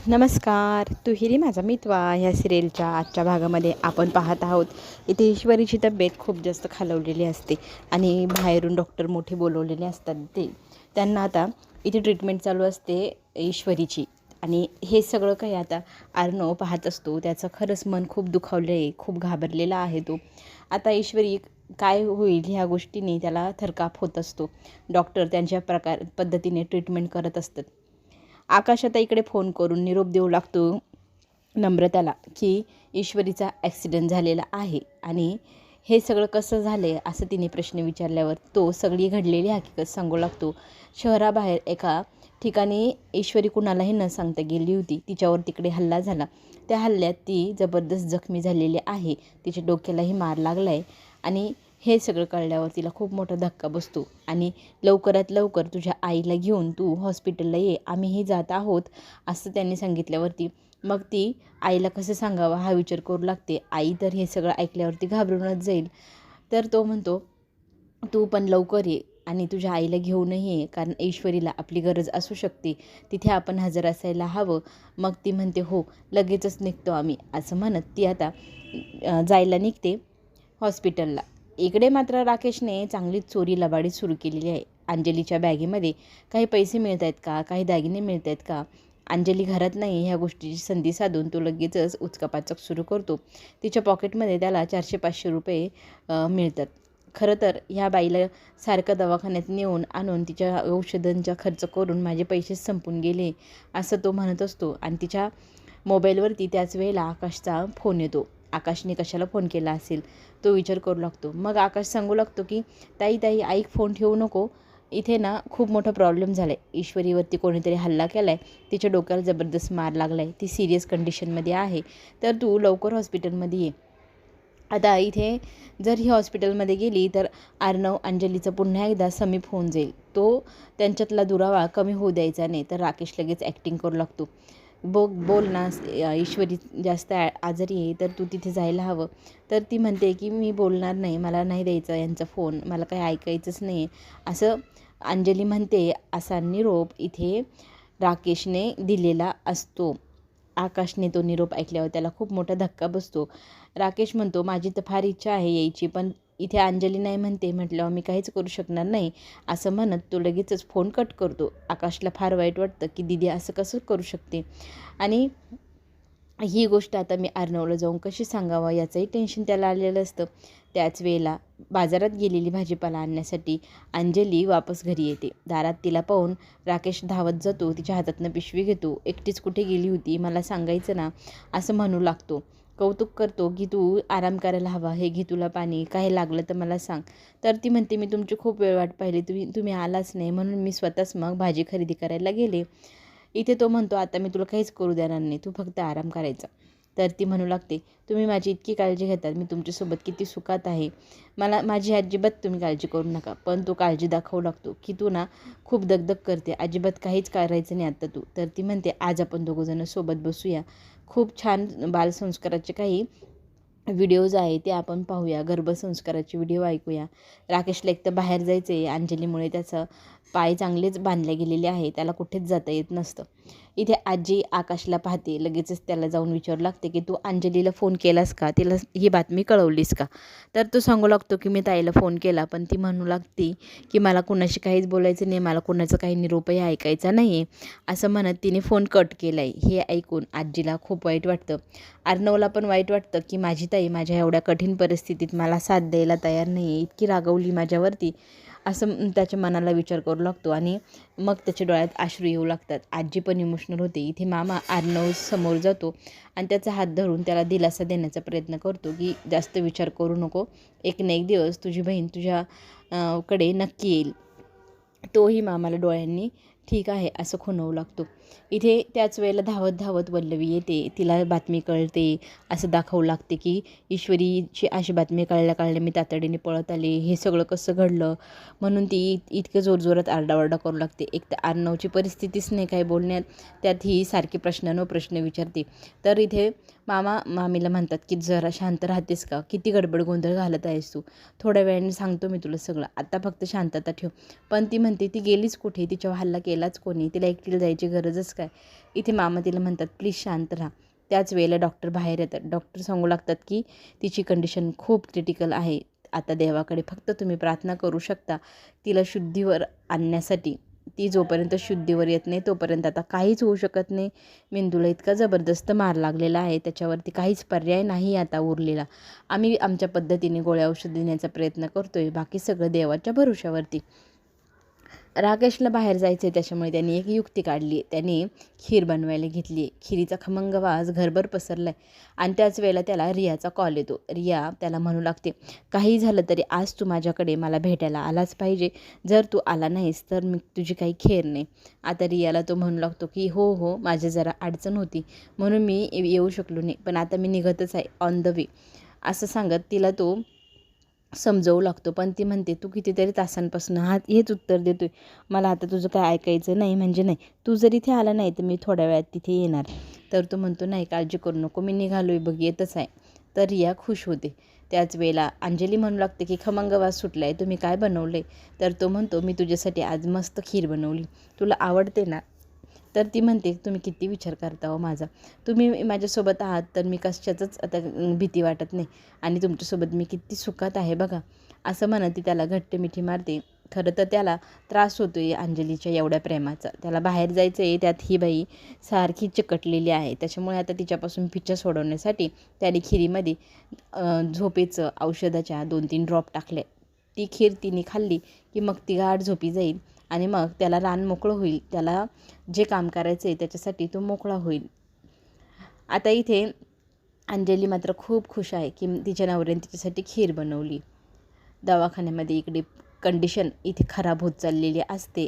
नमस्कार. तू हिरी माझा मितवा ह्या सिरियलच्या आजच्या भागामध्ये आपण पाहत आहोत. इथे ईश्वरीची तब्येत खूप जास्त खालवलेली असते आणि बाहेरून डॉक्टर मोठे बोलवलेले असतात. त्यांना आता इथे ट्रीटमेंट चालू असते ईश्वरीची. आणि हे सगळं काही आता अर्णव पाहत असतो. त्याचं खरंच मन खूप दुखावलं आहे, खूप घाबरलेला आहे तो. आता ईश्वरी काय होईल ह्या गोष्टीने त्याला थरकाप होत असतो. डॉक्टर त्यांच्या पद्धतीने ट्रीटमेंट करत असतात. आकाश आता इकडे फोन करून निरोप देऊ लागतो नम्रताला की ईश्वरीचा ॲक्सिडेंट झालेला आहे. आणि हे सगळं कसं झालं आहे असं तिने प्रश्न विचारल्यावर तो सगळी घडलेली हकीकत सांगू लागतो. शहराबाहेर एका ठिकाणी ईश्वरी कुणालाही न सांगता गेली होती. तिच्यावर तिकडे हल्ला झाला. त्या हल्ल्यात ती जबरदस्त जखमी झालेली आहे. तिच्या डोक्यालाही मार लागला आहे. आणि हे सगळं कळल्यावर तिला खूप मोठा धक्का बसतो. आणि लवकरात लवकर तुझ्या आईला घेऊन तू हॉस्पिटलला ये, आम्हीही जात आहोत असं त्यांनी सांगितल्यावरती मग ती आईला कसं सांगावं हा विचार करू लागते. आई तर हे सगळं ऐकल्यावरती घाबरूनच जाईल. तर तो म्हणतो तू पण लवकर ये आणि तुझ्या आईला घेऊनही ये, कारण ईश्वरीला आपली गरज असू शकते, तिथे आपण हजर असायला हवं. मग ती म्हणते हो लगेचच निघतो आम्ही असं म्हणत ती आता जायला निघते हॉस्पिटलला. इकडे मात्र राकेशने चांगलीच चोरी लबाडी सुरू केलेली आहे. अंजलीच्या बॅगेमध्ये काही पैसे मिळत आहेत का, काही दागिने मिळत आहेत का. अंजली घरात नाही ह्या गोष्टीची संधी साधून तो लगेचच उचकापाचक सुरू करतो. तिच्या पॉकेटमध्ये त्याला 400-500 रुपये मिळतात. खरं तर ह्या बाईला सारखं दवाखान्यात नेऊन आणून तिच्या औषधांचा खर्च करून माझे पैसेच संपून गेले असं तो म्हणत असतो. आणि तिच्या मोबाईलवरती त्याच वेळेला आकाशचा फोन येतो. आकाशने कशाला फोन केला असेल तो विचार करू लागतो. मग आकाश सांगू लागतो की ताई ताई ऐक, फोन ठेवू नको, इथे ना खूप मोठा प्रॉब्लेम झाला आहे. ईश्वरीवरती कोणीतरी हल्ला केला आहे, तिच्या डोक्याला जबरदस्त मार लागला आहे, ती सिरियस कंडिशनमध्ये आहे, तर तू लवकर हॉस्पिटलमध्ये ये. आता इथे जर ही हॉस्पिटलमध्ये गेली तर अर्णव अंजलीचं पुन्हा एकदा समीप होऊन जाईल. तो त्यांच्यातला दुरावा कमी होऊ द्यायचा नाही. तर राकेश लगेच ॲक्टिंग करू लागतो. बोल ना, ईश्वरी जास्त आजारी आहे तर तू तिथे जायला हवं. तर ती म्हणते की मी बोलणार नाही, मला नाही द्यायचा यांचा फोन, मला काही ऐकायचंच नाही असं अंजली म्हणते. असा निरोप इथे राकेशने दिलेला असतो. आकाशने तो निरोप ऐकल्यावर त्याला खूप मोठा धक्का बसतो. राकेश म्हणतो माझी तर फार इच्छा आहे यायची, पण इथे अंजली नाही म्हणते म्हटल्यावर मी काहीच करू शकणार नाही असं म्हणत तो लगेचच फोन कट करतो. आकाशला फार वाईट वाटतं की दीदी असं कसं करू शकते. आणि ही गोष्ट आता मी अर्णवला जाऊन कशी सांगावं याचंही टेन्शन त्याला आलेलं असतं. त्याच वेळेला बाजारात गेलेली भाजीपाला आणण्यासाठी अंजली वापस घरी येते. दारात तिला पाहून राकेश धावत जातो, तिच्या हातातनं पिशवी घेतो. एकटीच कुठे गेली होती मला सांगायचं ना असं म्हणू लागतो. कौतुक करतो की तू आराम करायला हवा, हे घे तुला पाणी, काही लागलं तर मला सांग. तर ती म्हणते मी तुमची खूप वेळ वाट पाहिली, तुम्ही आलाच नाही म्हणून मी स्वतःच मग भाजी खरेदी करायला गेले. इथे तो म्हणतो आता मी तुला काहीच करू देणार नाही, तू फक्त आराम करायचा. तर ती म्हणू लागते तुम्ही माझी इतकी काळजी घेतात, मी तुमच्यासोबत किती सुखात आहे, माझी अजिबात तुम्ही काळजी करू नका. पण तो काळजी दाखवू लागतो की तू ना खूप दगदग करते, अजिबात काहीच करायचं नाही आत्ता तू. तर ती म्हणते आज आपण दोघंजणं सोबत बसूया, खूप छान बालसंस्काराचे काही व्हिडिओज आहे ते आपण पाहूया, गर्भसंस्काराचे व्हिडिओ ऐकूया. राकेशला एक तर बाहेर जायचं आहे, अंजलीमुळे त्याचं पाय चांगलेच बांधले गेलेले आहे, त्याला कुठेच जाता येत नसतं. इथे आजी आकाशला पाहते, लगेचच त्याला जाऊन विचारू लागते की तू अंजलीला फोन केलास का, तिला ही बातमी कळवलीस का. तर तो सांगू लागतो की मी ताईला फोन केला, पण ती म्हणू लागते की मला कुणाशी काहीच बोलायचं नाही, मला कुणाचं काही निरोपही ऐकायचा नाही आहे असं म्हणत तिने फोन कट केला आहे. हे ऐकून आजीला खूप वाईट वाटतं. अर्णवला पण वाईट वाटतं की माझी ताई माझ्या एवढ्या कठीण परिस्थितीत मला साथ द्यायला तयार नाही आहे, इतकी रागवली माझ्यावरती असं त्याच्या मनाला विचार करू लागतो. आणि मग त्याच्या डोळ्यात अश्रू येऊ लागतात. आजी पण इमोशनल होते. इथे मामा अर्णव समोर जातो आणि त्याचा हात धरून त्याला दिलासा देण्याचा प्रयत्न करतो की जास्त विचार करू नको, एक ना एक दिवस तुझी बहीण तुझ्या कडे नक्की येईल. तोही मामाला डोळ्यांनी ठीक आहे असं खुणवू लागतो. इथे त्याच वेळेला धावत धावत वल्लवी येते, तिला बातमी कळते असं दाखवू लागते की ईश्वरीची अशी बातमी कळल्या मी तातडीने पळत आले, हे सगळं कसं घडलं म्हणून ती इतकं जोरजोरात आरडाओरडा करू लागते. एक तर अर्णवची परिस्थितीच नाही काय बोलण्यात, त्यात ही सारखी प्रश्न विचारते. तर इथे मामा मामीला म्हणतात की जरा शांत राहतेस का, किती गडबड गोंधळ घालत आहेस तू, थोड्या वेळाने सांगतो मी तुला सगळं, आता फक्त शांतता ठेव. पण ती म्हणते ती गेलीच कुठे, तिच्यावर हल्ला केलाच कोणी, तिला एकटीला जायची गरज गरजच काय. इथे मामा तिला म्हणतात प्लीज शांत राहा. त्याच वेळेला डॉक्टर बाहेर येतात. डॉक्टर सांगू लागतात की तिची कंडिशन खूप क्रिटिकल आहे. आता देवाकडे फक्त तुम्ही प्रार्थना करू शकता तिला शुद्धीवर आणण्यासाठी. ती जोपर्यंत शुद्धीवर येत नाही तोपर्यंत आता काहीच होऊ शकत नाही. मेंदूला इतका जबरदस्त मार लागलेला आहे, त्याच्यावरती काहीच पर्याय नाही आता उरलेला. आम्ही आमच्या पद्धतीने गोळ्या औषध देण्याचा प्रयत्न करतोय, बाकी सगळं देवाच्या भरोश्यावरती. राकेशला बाहेर जायचं आहे, त्याच्यामुळे त्यांनी एक युक्ती काढली. त्याने खीर बनवायला घेतली. खिरीचा खमंग वास घरभर पसरला आहे. आणि त्याच वेळेला त्याला रियाचा कॉल येतो. रिया त्याला म्हणू लागते, काही झालं तरी आज तू माझ्याकडे मला भेटायला आलाच पाहिजे. जर तू आला नाहीस तर मी तुझी काही खैर नाही. आता रियाला तो म्हणू लागतो की हो हो, माझी जरा अडचण होती म्हणून मी येऊ शकलो नाही, पण आता मी निघतच आहे, ऑन द वे, असं सांगत तिला तो समजवू लागतो. पण ती म्हणते तू कितीतरी तासांपासून हेच उत्तर देतोय, मला आता तुझं काय ऐकायचं नाही म्हणजे नाही. तू जर इथे आला नाही तर मी थोड्या वेळात तिथे येणार. तर तो म्हणतो नाही काळजी करू नको, मी निघालोय बघ, येतच आहे. तर रिया खुश होते. त्याच वेळेला अंजली म्हणू लागते की खमंग वास सुटला आहे, तुम्ही काय बनवलं आहे. तर तो म्हणतो मी तुझ्यासाठी आज मस्त खीर बनवली, तुला आवडते ना. तर ती म्हणते तुम्ही किती विचार करता हो माझा, तुम्ही माझ्यासोबत आहात तर मी कशाचंच आता भीती वाटत नाही आणि तुमच्यासोबत मी किती सुखात आहे बघा, असं म्हणत ती त्याला घट्ट मिठी मारते. खरं तर त्याला त्रास होतो आहे अंजलीच्या एवढ्या प्रेमाचा. त्याला बाहेर जायचं आहे, त्यात ही बाई सारखी चिकटलेली आहे. त्याच्यामुळे आता तिच्यापासून पिच्छा सोडवण्यासाठी त्याने खिरीमध्ये झोपेचं औषधाच्या 2-3 ड्रॉप टाकले. ती खीर तिने खाल्ली की मग ती गाढ झोपी जाईल आणि मग त्याला रान मोकळं होईल. त्याला जे काम करायचं आहे त्याच्यासाठी तो मोकळा होईल. आता इथे अंजली मात्र खूप खुश आहे की तिच्या नवऱ्याने तिच्यासाठी खीर बनवली. दवाखान्यामध्ये इकडे कंडिशन इथे खराब होत चाललेली असते.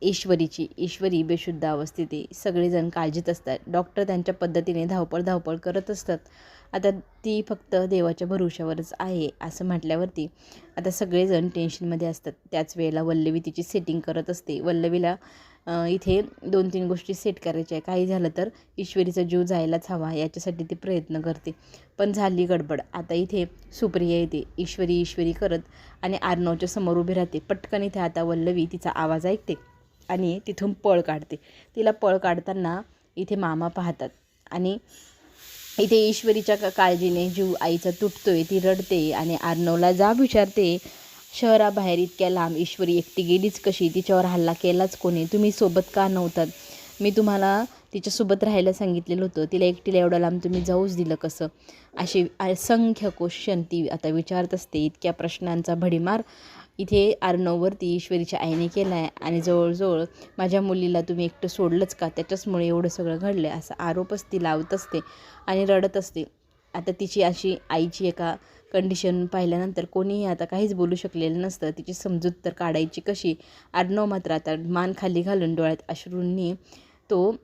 ईश्वरी बेशुद्ध अवस्थेत आहे. सगळेजण काळजीत असतात. डॉक्टर त्यांच्या पद्धतीने धावपळ करत असतात. आता ती फक्त देवाच्या भरोश्यावरच आहे असं म्हटल्यावरती आता सगळेजण टेन्शनमध्ये असतात. त्याच वेळेला वल्लवी तिची सेटिंग करत असते. वल्लवीला इथे 2-3 गोष्टी सेट करायच्या आहे. काही झालं तर ईश्वरीचा जीव जायलाच हवा याच्यासाठी ती प्रयत्न करते. पण झाली गडबड. आता इथे सुप्रिया येते. ईश्वरी करत आणि आर्नवच्या समोर उभी राहते. पटकन इथे आता वल्लवी तिचा आवाज ऐकते आणि तिथून पळ काढते. तिला पळ काढताना इथे मामा पाहतात आणि इथे ईश्वरीच्या काळजीने जीव आईचा तुटतोय. ती रडते आणि आर्नवला जाब विचारते, शहराबाहेर इतक्या लांब ईश्वरी एकटी गेलीच कशी, तिच्यावर हल्ला केलाच कोणी, तुम्ही सोबत का नव्हतात, मी तुम्हाला तिच्यासोबत राहायला सांगितलेलं होतं, तिला एकटीला एवढं लांब तुम्ही जाऊच दिलं कसं. असे असंख्य क्वेश्चन ती आता विचारत असते. इतक्या प्रश्नांचा भडीमार इथे आर्नववरती ईश्वरीच्या आईने केला आहे आणि जवळजवळ माझ्या मुलीला तुम्ही एकटं सोडलंच का, त्याच्याचमुळे एवढं सगळं घडलं आहे असा आरोपच ती लावत असते आणि रडत असते. आता तिची अशी आईची एका कंडिशन पाहिल्यानंतर कोणीही आता काहीच बोलू शकलेलं नसतं. तिची समजूत तर काढायची कशी. आर्नव मात्र आता मान खाली घालून डोळ्यात अश्रूंनी तो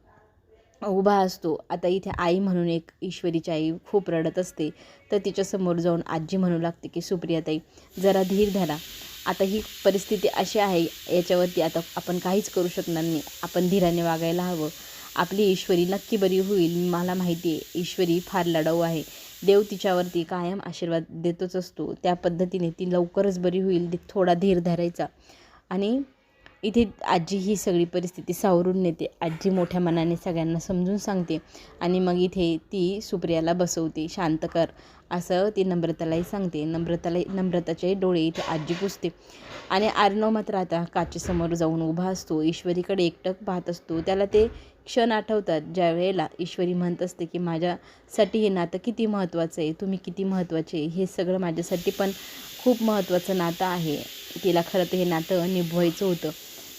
उभा असतो. आता इथे आई म्हणून एक ईश्वरीची आई खूप रडत असते. तर तिच्यासमोर जाऊन आजी म्हणू लागते की सुप्रियाताई जरा धीर धरा, आता ही परिस्थिती अशी आहे, याच्यावरती आता आपण काहीच करू शकणार नाही, आपण धीराने वागायला हवं. आपली ईश्वरी नक्की बरी होईल. मला माहिती आहे ईश्वरी फार लढाऊ आहे, देव तिच्यावरती कायम आशीर्वाद देतोच असतो. त्या पद्धतीने ती लवकरच बरी होईल. थोडा धीर धरायचा. आणि इथे आजी ही सगळी परिस्थिती सावरून नेते. आजी मोठ्या मनाने सगळ्यांना समजून सांगते आणि मग इथे ती सुप्रियाला बसवते, शांत कर असं ती नम्रतालाही सांगते. नम्रताचे डोळे इथे आजी पुसते आणि आर्नव मात्र आता काचेसमोर जाऊन उभा असतो. ईश्वरीकडे एकटक पाहत असतो. त्याला ते क्षण आठवतात ज्या वेळेला ईश्वरी म्हणत असते की माझ्यासाठी हे नातं किती महत्त्वाचं आहे, तुम्ही किती महत्त्वाचे, हे सगळं माझ्यासाठी पण खूप महत्त्वाचं नातं आहे. तिला खरं तर हे नातं निभवायचं होतं.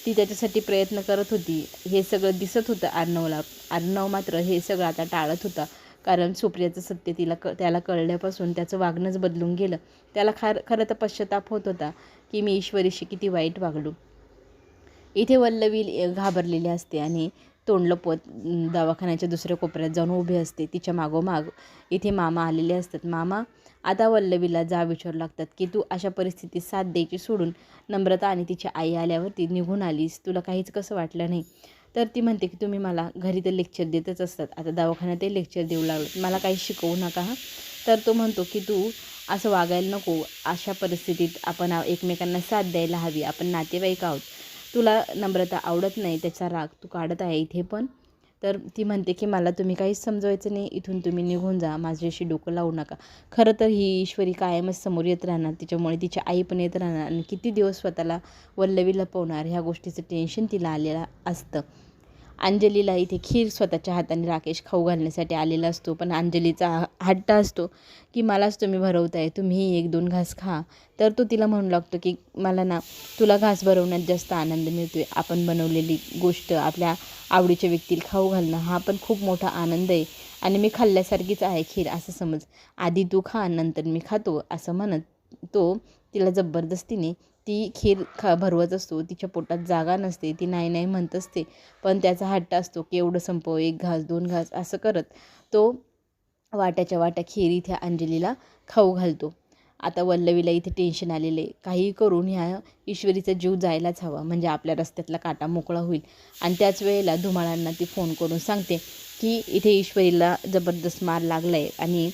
ती त्याच्यासाठी प्रयत्न करत होती. हे सगळं दिसत होतं आर्नवला. आर्नव मात्र हे सगळं आता टाळत होता. कारण सुप्रियाचं सत्य त्याला कळल्यापासून त्याचं वागणंच बदलून गेलं. त्याला खरं तर पश्चाताप होत होता की मी ईश्वरीशी किती वाईट वागलो. इथे वल्लवी घाबरलेली असते आणि तोंड लपवत दवाखान्याच्या दुसऱ्या कोपऱ्यात जाऊन उभी असते. तिच्या मागोमाग इथे मामा आलेले असतात. मामा आता वल्लवीला विचारू लागतात की तू अशा परिस्थितीत साथ द्यायची सोडून नम्रता आणि तिची आई आल्यावरती निघून आलीस, तुला काहीच कसं वाटलं नाही. तर ती म्हणते की तुम्ही मला घरी तर लेक्चर देतच असतात, आता दवाखान्यातही लेक्चर देऊ लागलं, मला काही शिकवू नका हां. तर तो म्हणतो की तू असं वागायला नको. अशा परिस्थितीत आपण एकमेकांना साथ द्यायला हवी, आपण नातेवाईक आहोत. तुला नम्रता आवडत नाही, त्याचा राग तू काढत आहे इथे पण. तर ती म्हणते की मला तुम्ही काहीच समजवायचं नाही, इथून तुम्ही निघून जा, माझ्याशी डोकं लावू नका. खरं तर ही ईश्वरी कायमच समोर येत राहणार, तिच्यामुळे तिची आई पण येत राहणार आणि किती दिवस स्वतःला वल्लवीला लपवणार, ह्या गोष्टीचं टेन्शन तिला आलेलं असतं. अंजलीला इथे खीर स्वतःच्या हाताने राकेश खाऊ घालण्यासाठी आलेला असतो, पण अंजलीचा हट्ट असतो की मलाच तुम्ही भरवताय, तुम्ही 1-2 घास खा. तर तो तिला म्हणू लागतो की मला ना तुला घास भरवण्यात जास्त आनंद मिळतोय, आपण बनवलेली गोष्ट आपल्या आवडीच्या व्यक्तीला खाऊ घालणं हा पण खूप मोठा आनंद आहे आणि मी खाल्ल्यासारखीच आहे खीर असं समज, आधी तू खा नंतर मी खातो असं म्हणत तो तिला जबरदस्तीने ती खीर भरवत असतो. तिच्या पोटात जागा नसते, ती नाही नाही म्हणत असते, पण त्याचा हट्ट असतो की एवढं संपव, 1 घास 2 घास असं करत तो वाट्याच्या वाट्या खीर इथे अंजलीला खाऊ घालतो. आता वल्लवीला इथे टेन्शन आलेलं आहे, काहीही करून ह्या ईश्वरीचा जीव जायलाच हवा, म्हणजे आपल्या रस्त्यातला काटा मोकळा होईल. आणि त्याच वेळेला धुमाळांना ती फोन करून सांगते की इथे ईश्वरीला जबरदस्त मार लागला आहे आणि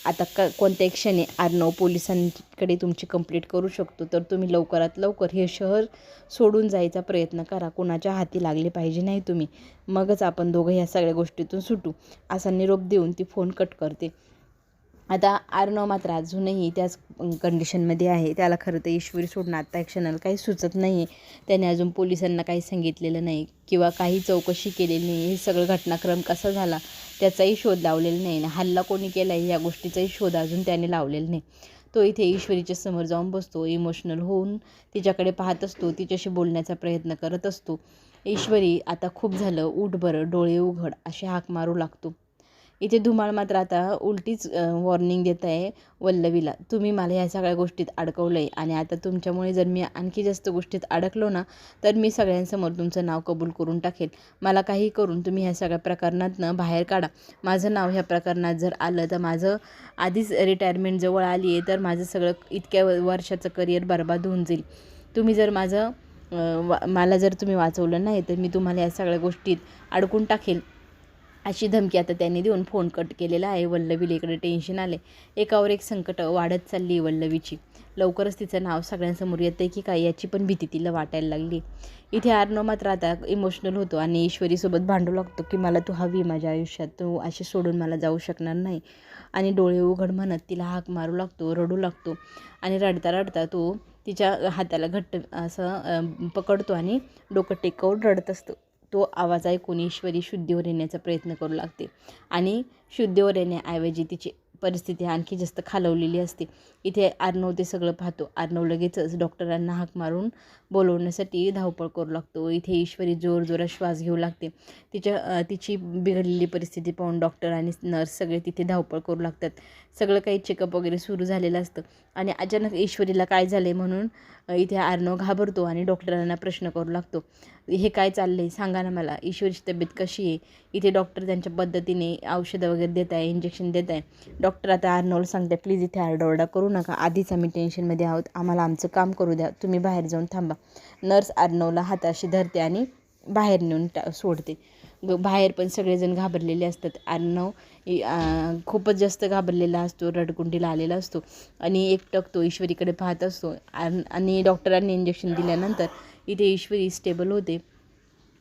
आता कोणत्या क्षणी अर्णव पोलिसांकडे तुमची कंप्लेंट करू शकतो, तर तुम्ही लवकरात लवकर हे शहर सोडून जायचा प्रयत्न करा, कोणाच्या हाती लागले पाहिजे नाही तुम्ही, मगच आपण दोघं ह्या सगळ्या गोष्टीतून सुटू, असा निरोप देऊन ती फोन कट करते. आता अर्णव मात्र अजूनही त्याच कंडिशनमध्ये आहे. त्याला खरं तर ईश्वरी सोडणं आत्ता क्षणाला काही सुचत नाही आहे. त्याने अजून पोलिसांना काही सांगितलेलं नाही किंवा काही चौकशी केलेली नाही. हे सगळं घटनाक्रम कसा झाला त्याचाही शोध लावलेला नाही, हल्ला कोणी केला आहे या गोष्टीचाही शोध अजून त्याने लावलेला नाही. तो इथे ईश्वरीच्या समोर जाऊन बसतो, इमोशनल होऊन तिच्याकडे पाहत असतो, तिच्याशी बोलण्याचा प्रयत्न करत असतो. ईश्वरी आता खूप झालं, उठ बरं, डोळे उघड अशी हाक मारू लागतो. इथे धुमाळ मात्र आता उलटीच वॉर्निंग देत आहे वल्लवीला, तुम्ही मला ह्या सगळ्या गोष्टीत अडकवलं आहे आणि आता तुमच्यामुळे जर मी आणखी जास्त गोष्टीत अडकलो ना, तर मी सगळ्यांसमोर तुमचं नाव कबूल करून टाकेल. मला काही करून तुम्ही ह्या सगळ्या प्रकरणातनं बाहेर काढा. माझं नाव ह्या प्रकरणात जर आलं तर माझं आधीच रिटायरमेंट जवळ आली आहे, तर माझं सगळं इतक्या वर्षाचं करिअर बरबाद होऊन जाईल. तुम्ही जर मला जर तुम्ही वाचवलं नाही तर मी तुम्हाला या सगळ्या गोष्टीत अडकून टाकेल, अशी धमकी आता त्यांनी देऊन फोन कट केलेला आहे. वल्लवीला इकडे टेन्शन आले, एकावर एक संकट वाढत चालली वल्लवीची. लवकरच तिचं नाव सगळ्यांसमोर येतं की काय याची पण भीती तिला वाटायला लागली. इथे अर्णव मात्र आता इमोशनल होतो आणि ईश्वरीसोबत भांडू लागतो की मला तू हवी माझ्या आयुष्यात, तू अशी सोडून मला जाऊ शकणार नाही. आणि डोळे उघड म्हणत तिला हाक मारू लागतो, रडू लागतो आणि रडता रडता तो तिच्या हाताला घट्ट असं पकडतो आणि डोकं टेकवून रडत असतो. तो आवाज ऐकून ईश्वरी शुद्धीवर येण्याचा प्रयत्न करू लागते आणि शुद्धीवर येण्याऐवजी तिची परिस्थिती आणखी जास्त खालवलेली असते. इथे अर्णव ते सगळं पाहतो. अर्णव लगेचच डॉक्टरांना हाक मारून बोलवण्यासाठी धावपळ करू लागतो. इथे ईश्वरी जोरजोरात श्वास घेऊ लागते. तिची बिघडलेली परिस्थिती पाहून डॉक्टर आणि नर्स सगळे तिथे धावपळ करू लागतात. सगळं काही चेकअप वगैरे सुरू झालेलं असतं आणि अचानक ईश्वरीला काय झाले म्हणून इथे अर्णव घाबरतो आणि डॉक्टरांना प्रश्न करू लागतो, हे काय चाललं आहे सांगा ना मला, ईश्वरीची तब्येत कशी आहे. इथे डॉक्टर त्यांच्या पद्धतीने औषधं वगैरे देत आहे, इंजेक्शन देत आहे. डॉक्टर आता अर्णवला सांगते, प्लीज इथे आरडाओरडा करू नका, आधीच आम्ही टेन्शनमध्ये आहोत, आम्हाला आमचं काम करू द्या, तुम्ही बाहेर जाऊन थांबा. नर्स अर्णवला हाताशी धरते आणि बाहेर नेऊन सोडते. बाहेर पण सगळेजण घाबरलेले असतात. अर्णव खूपच जास्त घाबरलेला असतो, रडकुंडीला आलेला असतो आणि एकटक तो ईश्वरीकडे पाहत असतो. आणि डॉक्टरांनी इंजेक्शन दिल्यानंतर इथे ईश्वरी स्टेबल होते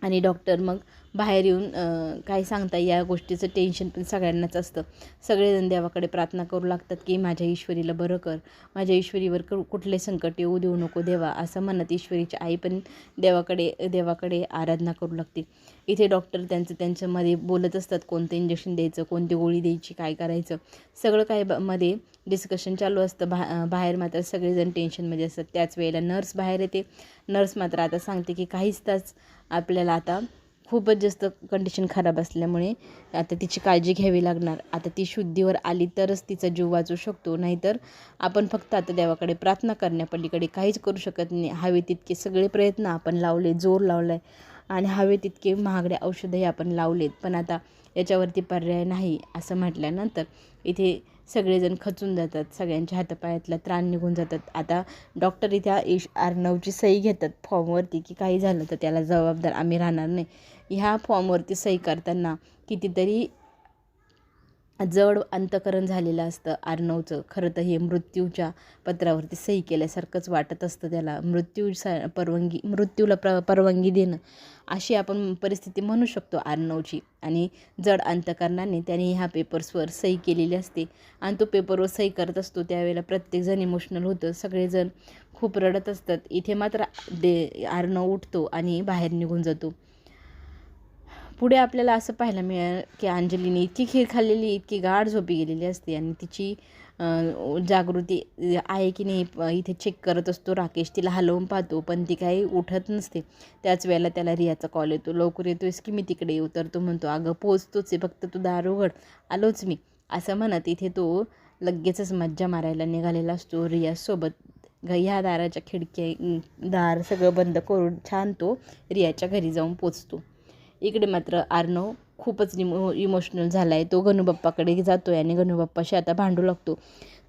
आणि डॉक्टर मग बाहेर येऊन काय सांगता, या गोष्टीचं टेन्शन पण सगळ्यांनाच असतं. सगळेजण देवाकडे प्रार्थना करू लागतात की माझ्या ईश्वरीला बरं कर, माझ्या ईश्वरीवर कुठले संकट येऊ देऊ नको देवा, असं म्हणत ईश्वरीची आई पण देवाकडे आराधना करू लागते. इथे डॉक्टर त्यांच्यामध्ये बोलत असतात, कोणतं इंजेक्शन द्यायचं, कोणती गोळी द्यायची, काय करायचं, सगळं काय मध्ये डिस्कशन चालू असतं. बाहेर मात्र सगळेजण टेन्शनमध्ये असतात. त्याच वेळेला नर्स बाहेर येते. नर्स मात्र आता सांगते की काहीच तास आपल्याला आता खूपच जास्त कंडिशन खराब असल्यामुळे आता तिची काळजी घ्यावी लागणार. आता ती शुद्धीवर आली तरच तिचा जीव वाचू शकतो, नाहीतर आपण फक्त आता देवाकडे प्रार्थना करण्यापलीकडे काहीच करू शकत नाही. हवे तितके सगळे प्रयत्न आपण लावले, जोर लावला आहे आणि हवे तितके महागडे औषधही आपण लावलेत, पण आता याच्यावरती पर्याय नाही असं म्हटल्यानंतर इथे सगळेजण खचून जातात. सगळ्यांच्या हातापायातला त्राण निघून जातात. आता डॉक्टर इथे अर्णवची सही घेतात फॉर्मवरती की काही झालं तर त्याला जबाबदार आम्ही राहणार नाही. ह्या फॉर्मवरती सही करताना कितीतरी जड अंतकरण झालेलं असतं अर्णवचं. खरं तर हे मृत्यूच्या पत्रावरती सही केल्यासारखंच वाटत असतं त्याला. मृत्यूला परवानगी देणं अशी आपण परिस्थिती म्हणू शकतो अर्णवची. आणि जड अंतकरणाने त्याने ह्या पेपर्सवर सही केलेली असते आणि तो पेपरवर सही करत असतो त्यावेळेला प्रत्येकजण इमोशनल होतं, सगळेजण खूप रडत असतात. इथे मात्र अर्णव उठतो आणि बाहेर निघून जातो. पुढे आपल्याला असं पाहायला मिळेल की अंजलीने इतकी खीर खाल्लेली, इतकी गाढ झोपी गेलेली असते आणि तिची जागृती आहे की नाही इथे चेक करत असतो राकेश. तिला हलवून पाहतो पण ती काही उठत नसते. त्याच वेळेला त्याला रियाचा कॉल येतो, लवकर येतोयस की मी तिकडे येऊ? तर तो म्हणतो, अगं पोचतोच आहे, फक्त तू दार उघड, आलोच मी, असं म्हणत इथे तो लगेचच मज्जा मारायला निघालेला असतो रियासोबत. ह्या दाराच्या दार सगळं बंद करून छान तो रियाच्या घरी जाऊन पोचतो. इकडे मात्र अर्णव खूपच इमोशनल झाला आहे. तो गणूबाप्पाकडे जातो आहे आणि गणूबाप्पाशी आता भांडू लागतो.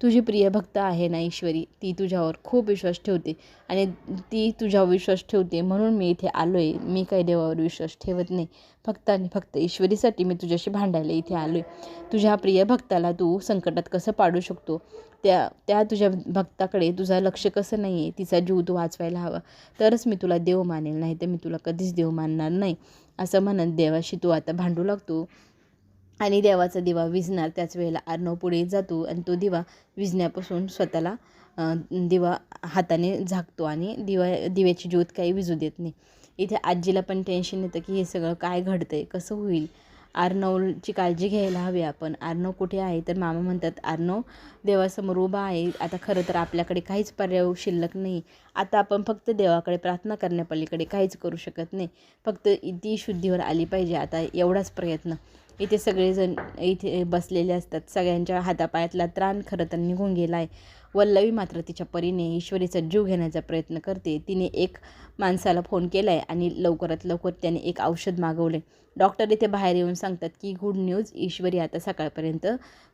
तुझी प्रिय भक्त आहे ना ईश्वरी, ती तुझ्यावर खूप विश्वास ठेवते आणि ती तुझ्यावर विश्वास ठेवते म्हणून मी इथे आलो आहे. मी काही देवावर विश्वास ठेवत नाही, फक्त आणि फक्त ईश्वरीसाठी मी तुझ्याशी भांडायला इथे आलो आहे. तुझ्या प्रिय भक्ताला तू संकटात कसं पाडू शकतो? त्या तुझ्या भक्ताकडे तुझं लक्ष कसं नाही आहे? तिचा जीव तू वाचवायला हवा, तरच मी तुला देव मानेल, नाही तर मी तुला कधीच देव मानणार नाही, असं म्हणत देवाशी तो आता भांडू लागतो. आणि देवाचा दिवा विझणार त्याच वेळेला अर्णव पुढे जातो आणि तो दिवा विझण्यापासून स्वतःला दिवा हाताने झाकतो आणि दिव्याची ज्योत काही विझू देत नाही. इथे आजीला पण टेन्शन येतं की हे सगळं काय घडतं आहे, कसं होईल? अर्णवची काळजी घ्यायला हवी आपण. अर्णव कुठे आहे? तर मामा म्हणतात अर्णव देवासमोर उभा आहे. आता खरं तर आपल्याकडे काहीच पर्याय शिल्लक नाही. आता आपण फक्त देवाकडे प्रार्थना करण्यापलीकडे काहीच करू शकत नाही. फक्त ती शुद्धीवर आली पाहिजे, आता एवढाच प्रयत्न. इथे सगळेजण इथे बसलेले असतात. सगळ्यांच्या हातापायातला त्राण खरं तर निघून गेला आहे. वल्लवी मात्र तिच्या परीने ईश्वरीचा जीव घेण्याचा प्रयत्न करते. तिने एक माणसाला फोन केला आहे आणि लवकरात लवकर त्याने एक औषध मागवले. डॉक्टर इथे बाहेर येऊन सांगतात की गुड न्यूज, ईश्वरी आता सकाळपर्यंत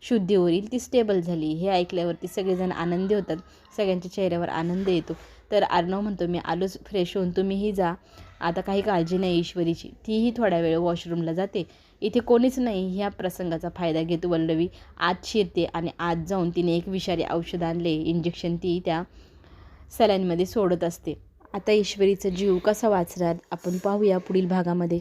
शुद्धी होईल, ती स्टेबल झाली. हे ऐकल्यावरती सगळेजण आनंदी होतात, सगळ्यांच्या चेहऱ्यावर आनंद येतो. तर अर्णव म्हणतो, मी आलोच फ्रेश होऊन, तुम्हीही जा, आता काही काळजी नाही ईश्वरीची. तीही थोड्या वेळ वॉशरूमला जाते. इथे कोणीच नाही. ह्या प्रसंगाचा फायदा घेतो वल्लवी आत शिरते आणि आत जाऊन तिने एक विषारी औषध आणले, इंजेक्शन ती त्या सलाईनमध्ये सोडत असते. आता ईश्वरीचा जीव कसा वाचणार आपण पाहूया पुढील भागामध्ये.